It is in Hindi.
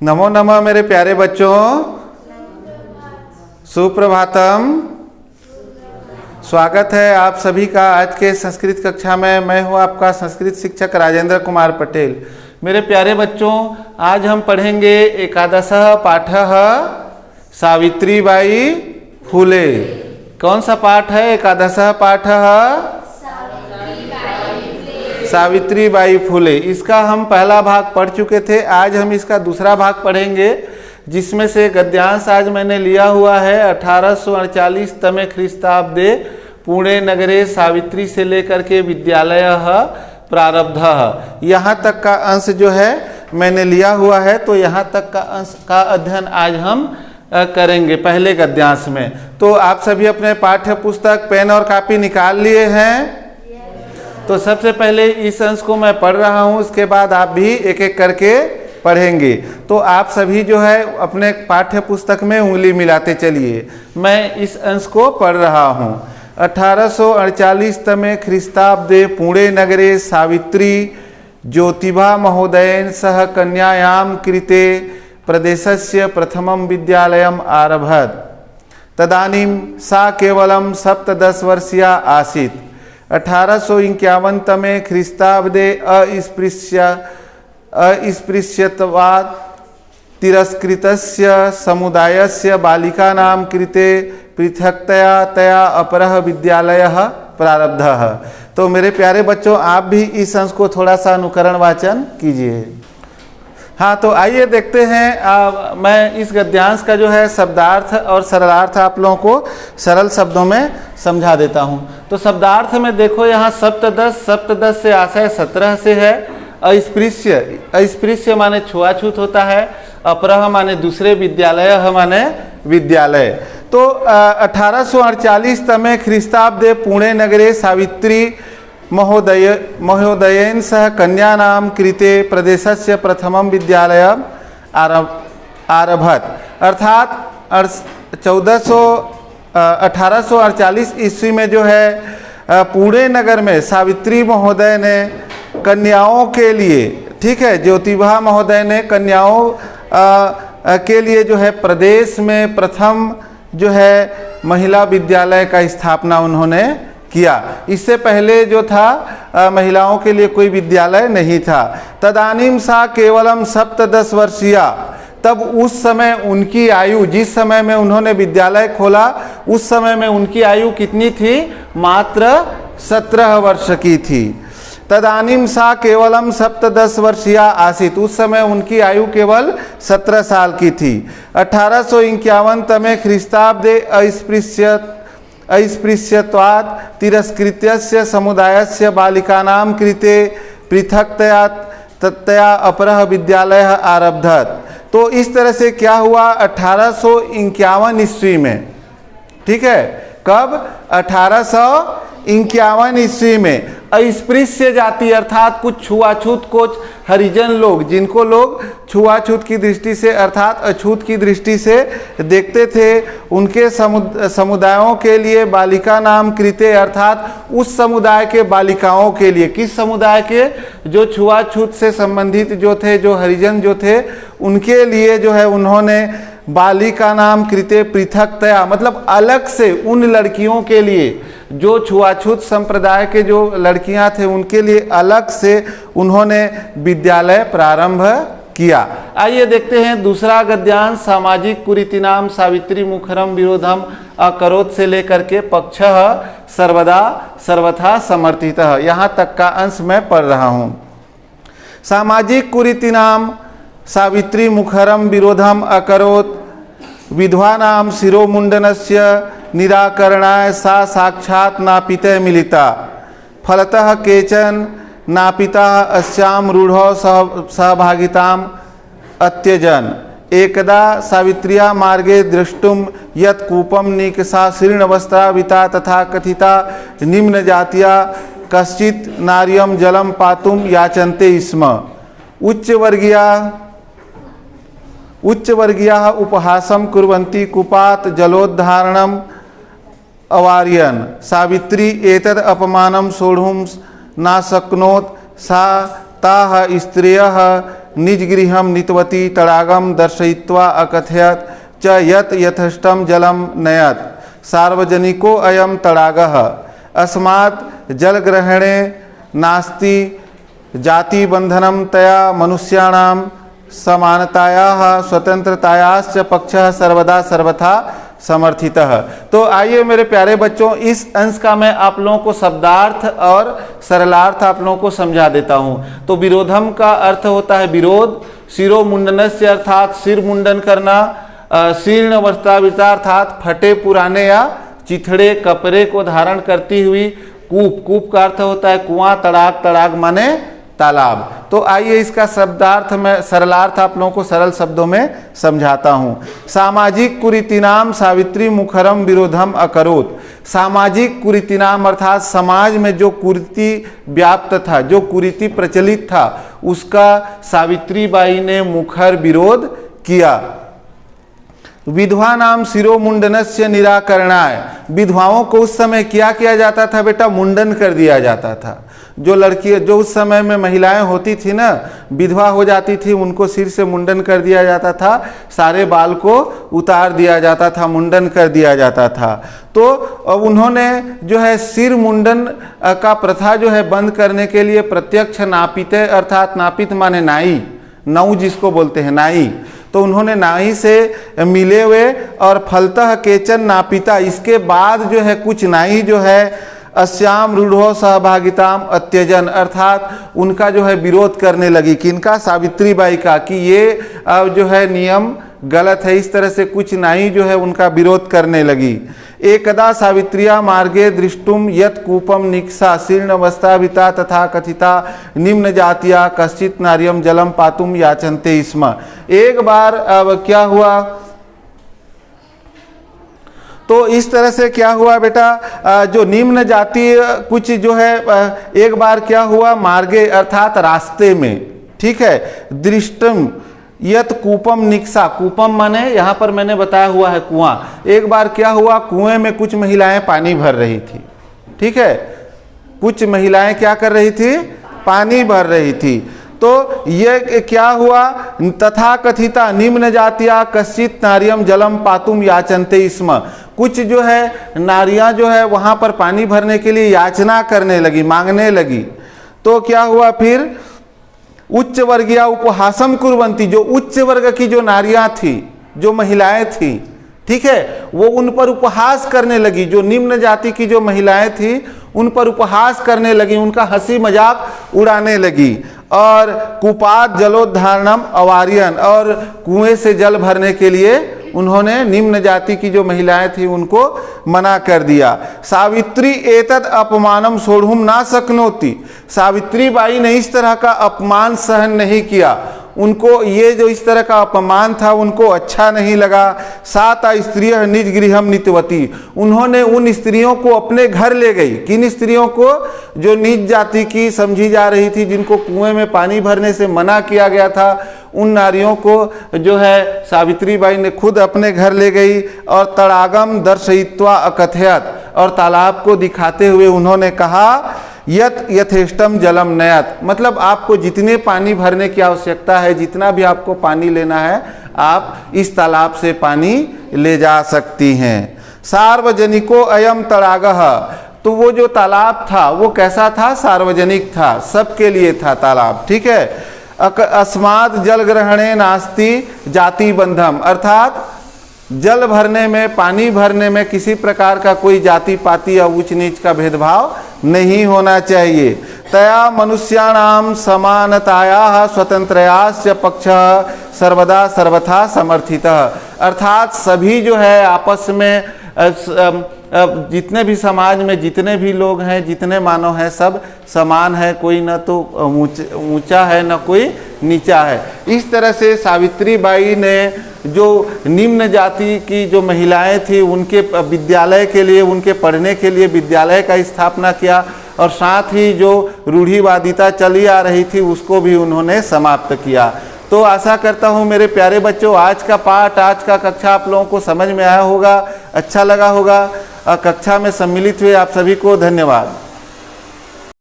नमो नमः मेरे प्यारे बच्चों, सुप्रभातम। स्वागत है आप सभी का आज के संस्कृत कक्षा में। मैं हूँ आपका संस्कृत शिक्षक राजेंद्र कुमार पटेल। मेरे प्यारे बच्चों, आज हम पढ़ेंगे एकादशः पाठः सावित्रीबाई फूले। कौन सा पाठ है? एकादशः पाठः सावित्रीबाई फूले। इसका हम पहला भाग पढ़ चुके थे। आज हम इसका दूसरा भाग पढ़ेंगे, जिसमें से गद्यांश आज मैंने लिया हुआ है 1848 तमे ख्रीस्ताब्दे पुणे नगरे सावित्री से लेकर के विद्यालय प्रारब्ध, यहाँ तक का अंश जो है मैंने लिया हुआ है। तो यहाँ तक का अंश का अध्ययन आज हम करेंगे पहले गद्यांश में। तो आप सभी अपने पाठ्य पुस्तक पेन और कापी निकाल लिए हैं? तो सबसे पहले इस अंश को मैं पढ़ रहा हूँ, उसके बाद आप भी एक एक करके पढ़ेंगे। तो आप सभी जो है अपने पाठ्य पुस्तक में उंगली मिलाते चलिए। मैं इस अंश को पढ़ रहा हूँ। 1848 तमे ख्रीस्ताब्दे पुणे नगरे सावित्री ज्योतिबा महोदयेन सह कन्यायां कृते प्रदेशस्य प्रथमं विद्यालयम् आरभत। तदानीं सा केवलं 17 वर्षीया आसीत्। 1851 तमे ख्रीस्ताब्दे अस्पृश्यत्वात् तिरस्कृतस्य समुदायस्य बालिकानां कृते पृथक्तया तया अपरः विद्यालयः प्रारब्धः। तो मेरे प्यारे बच्चों, आप भी इस अंश को थोड़ा सा अनुकरण वाचन कीजिए। हाँ, तो आइए देखते हैं। मैं इस गद्यांश का जो है शब्दार्थ और सरलार्थ आप लोगों को सरल शब्दों में समझा देता हूँ। तो शब्दार्थ में देखो, यहाँ सप्तदश से आशय 17 से है। अस्पृश्य माने छुआछूत होता है। अपरह माने दूसरे, विद्यालय माने विद्यालय। तो 1848 तमे ख्रीस्ताब्दे पुणे नगरे सावित्री महोदयेन सह कन्यानां कृते प्रदेशस्य प्रथमं विद्यालय आरभत। अर्थात 1848 ईस्वी में जो है पुणे नगर में सावित्री महोदय ने कन्याओं के लिए, ठीक है, ज्योतिबा महोदय ने कन्याओं के लिए जो है प्रदेश में प्रथम जो है महिला विद्यालय का स्थापना उन्होंने किया। इससे पहले जो था महिलाओं के लिए कोई विद्यालय नहीं था। तदानीम सा केवलम 17 वर्षीया। तब उस समय उनकी आयु, जिस समय में उन्होंने विद्यालय खोला उस समय में उनकी आयु कितनी थी? मात्र 17 वर्ष की थी। तदानीम सा केवलम 17 वर्षीया आसीत। उस समय उनकी आयु केवल 17 साल की थी। 1851 तमे ख्रीस्ताब्दे अस्पृश्यत्वात् तिरस्कृतस्य समुदायस्य बालिकानां कृते पृथक्तया तया अपरः विद्यालय आरब्धत। तो इस तरह से क्या हुआ? 1851 ईस्वी में, ठीक है, कब? 1851 ईस्वी में अस्पृश्य जाति अर्थात कुछ छुआछूत, कुछ हरिजन लोग, जिनको लोग छुआछूत की दृष्टि से अर्थात अछूत की दृष्टि से देखते थे, उनके समुदायों के लिए बालिका नाम कृते अर्थात उस समुदाय के बालिकाओं के लिए। किस समुदाय के? जो छुआछूत से संबंधित जो थे, जो हरिजन जो थे, उनके लिए जो है उन्होंने बालिका नाम कृते पृथक्तया, मतलब अलग से उन लड़कियों के लिए, जो छुआछूत संप्रदाय के जो लड़कियां थे उनके लिए अलग से उन्होंने विद्यालय प्रारंभ किया। आइए देखते हैं दूसरा गद्यांश। सामाजिक कुरीतिनाम सावित्री मुखरम विरोधम अकरोत से लेकर के पक्षः सर्वदा सर्वथा समर्थितः, यहाँ तक का अंश मैं पढ़ रहा हूँ। सामाजिक कुरीतिनाम सावित्री मुखरम विरोधम अकरोत विधवानां शिरोमुंडनस्य निराकरणाय सा साक्षात् नापिते मिलिता। फलतः केचन नापिता अस्यां रूढ़ो सहभागिताम् अत्यजन। एकदा सावित्र्या मार्गे द्रष्टुम यत् कूपम निकषा शीर्णवस्त्राविता तथा कथिता निम्न जातिया कश्चित् नार्यं जलम पातुम याचन्ते स्म। उच्चवर्गीयाः उपहासं कुर्वन्ति कूपात् जलोद्धारणम् अवारयन्। सावित्री एतद् अपमानं सोढुं न शक्नोत्। सा ताः स्त्रियः निज गृहं नीतवती तडागम दर्शयित्वा अकथयत च यत यथेष्टम जलम नयत सार्वजनिको अयम तडागः अस्मात् जलग्रहणे नास्ति जाति बंधनम तया मनुष्याणाम समानतायाः स्वतंत्रतायाश्च पक्षः सर्वदा सर्वथा समर्थितः। तो आइए मेरे प्यारे बच्चों, इस अंश का मैं आप लोगों को शब्दार्थ और सरलार्थ आप लोगों को समझा देता हूँ। तो विरोधम का अर्थ होता है विरोध, शिरोमुंडनस्य अर्थात सिर मुंडन करना, शीर्ण वस्त्रावृता अर्थात फटे पुराने या चिथड़े कपड़े को धारण करती हुई, कूप, कूप का अर्थ होता है कुआं, तड़ाग, तड़ाग माने तालाब। तो आइए इसका शब्दार्थ में सरलार्थ आप लोगों को सरल शब्दों में समझाता हूँ। सामाजिक कुरीतिनाम सावित्री मुखरम विरोधम अकरोत। सामाजिक कुरीतिनाम अर्थात समाज में जो कुरीति व्याप्त था, जो कुरीति प्रचलित था, उसका सावित्री बाई ने मुखर विरोध किया। विधवा नाम शिरोमुंडनस्य निराकरणाय। विधवाओं को उस समय क्या किया जाता था बेटा? मुंडन कर दिया जाता था। जो लड़की, जो उस समय में महिलाएं होती थी ना, विधवा हो जाती थी, उनको सिर से मुंडन कर दिया जाता था, सारे बाल को उतार दिया जाता था, मुंडन कर दिया जाता था। तो उन्होंने जो है सिर मुंडन का प्रथा जो है बंद करने के लिए प्रत्यक्ष नापिते अर्थात नापित माने नाई, नऊ जिसको बोलते हैं नाई, तो उन्होंने नाई से मिले हुए और फलतः केचन नापिता, इसके बाद जो है कुछ नाई जो है अस्याम रूढ़ो सहभागिताम अत्यजन अर्थात उनका जो है विरोध करने लगी। किनका? सावित्री बाई का, कि ये जो है नियम गलत है। इस तरह से कुछ नाई जो है उनका विरोध करने लगी। एकदा सावित्रिया मार्गे दृष्टुम यत कूपम निक्सा शीर्ण वस्त्रावृता तथा कथिता निम्न जातिया कश्चित नार्यम जलम पातुम याचन्ते स्म। एक बार अब क्या हुआ, तो इस तरह से क्या हुआ बेटा, जो निम्न जाति कुछ जो है, एक बार क्या हुआ, मार्गे अर्थात रास्ते में, ठीक है, दृष्टम यत कूपम निक्सा, कूपम माने यहाँ पर मैंने बताया हुआ है कुआं। एक बार क्या हुआ, कुएं में कुछ महिलाएं पानी भर रही थी, ठीक है, कुछ महिलाएं क्या कर रही थी? पानी भर रही थी। तो ये क्या हुआ, तथा कथिता निम्न जातिया कश्चित नार्यम जलम पातुम याचन्ते स्म। कुछ जो है नारियां जो है वहां पर पानी भरने के लिए याचना करने लगी, मांगने लगी। तो क्या हुआ फिर, उच्च वर्गीय उपहासम कुर्वन्ति, जो उच्च वर्ग की जो नारियां थी, जो महिलाएं थी, ठीक है, वो उन पर उपहास करने लगी। जो निम्न जाति की जो महिलाएं थी उन पर उपहास करने लगी, उनका हंसी मजाक उड़ाने लगी। और कुपात जलोद्धारणम अवार्यन, और कुएं से जल भरने के लिए उन्होंने निम्न जाति की जो महिलाएं थी उनको मना कर दिया। सावित्री एतद अपमानम सोढ़ुम ना शक्नोति। सावित्री बाई ने इस तरह का अपमान सहन नहीं किया, उनको ये जो इस तरह का अपमान था उनको अच्छा नहीं लगा। साता स्त्रियः निज गृहम नीतवती। उन्होंने उन स्त्रियों को अपने घर ले गई। किन स्त्रियों को? जो नीच जाति की समझी जा रही थी, जिनको कुएं में पानी भरने से मना किया गया था, उन नारियों को जो है सावित्री बाई ने खुद अपने घर ले गई। और तड़ागम दर्शयित्वा अकथयत, और तालाब को दिखाते हुए उन्होंने कहा यत यथेष्टम जलम नयत, मतलब आपको जितने पानी भरने की आवश्यकता है, जितना भी आपको पानी लेना है, आप इस तालाब से पानी ले जा सकती हैं। सार्वजनिको अयम तड़ागः। तो वो जो तालाब था वो कैसा था? सार्वजनिक था, सबके लिए था तालाब, ठीक है। अस्मात् जल ग्रहणे नास्ति जाति बंधम, अर्थात जल भरने में, पानी भरने में किसी प्रकार का कोई जाति पाति या ऊंच नीच का भेदभाव नहीं होना चाहिए। तया मनुष्याणाम समानतायाः स्वतंत्रयाश्च पक्षः सर्वदा सर्वथा समर्थितः। अर्थात सभी जो है आपस में जितने भी समाज में जितने भी लोग हैं, जितने मानव हैं, सब समान है, कोई न तो ऊंचा है न कोई नीचा है। इस तरह से सावित्री बाई ने जो निम्न जाति की जो महिलाएं थी उनके विद्यालय के लिए, उनके पढ़ने के लिए विद्यालय का स्थापना किया, और साथ ही जो रूढ़िवादिता चली आ रही थी उसको भी उन्होंने समाप्त किया। तो आशा करता हूँ मेरे प्यारे बच्चों, आज का पाठ, आज का कक्षा आप लोगों को समझ में आया होगा, अच्छा लगा होगा। कक्षा में सम्मिलित हुए आप सभी को धन्यवाद।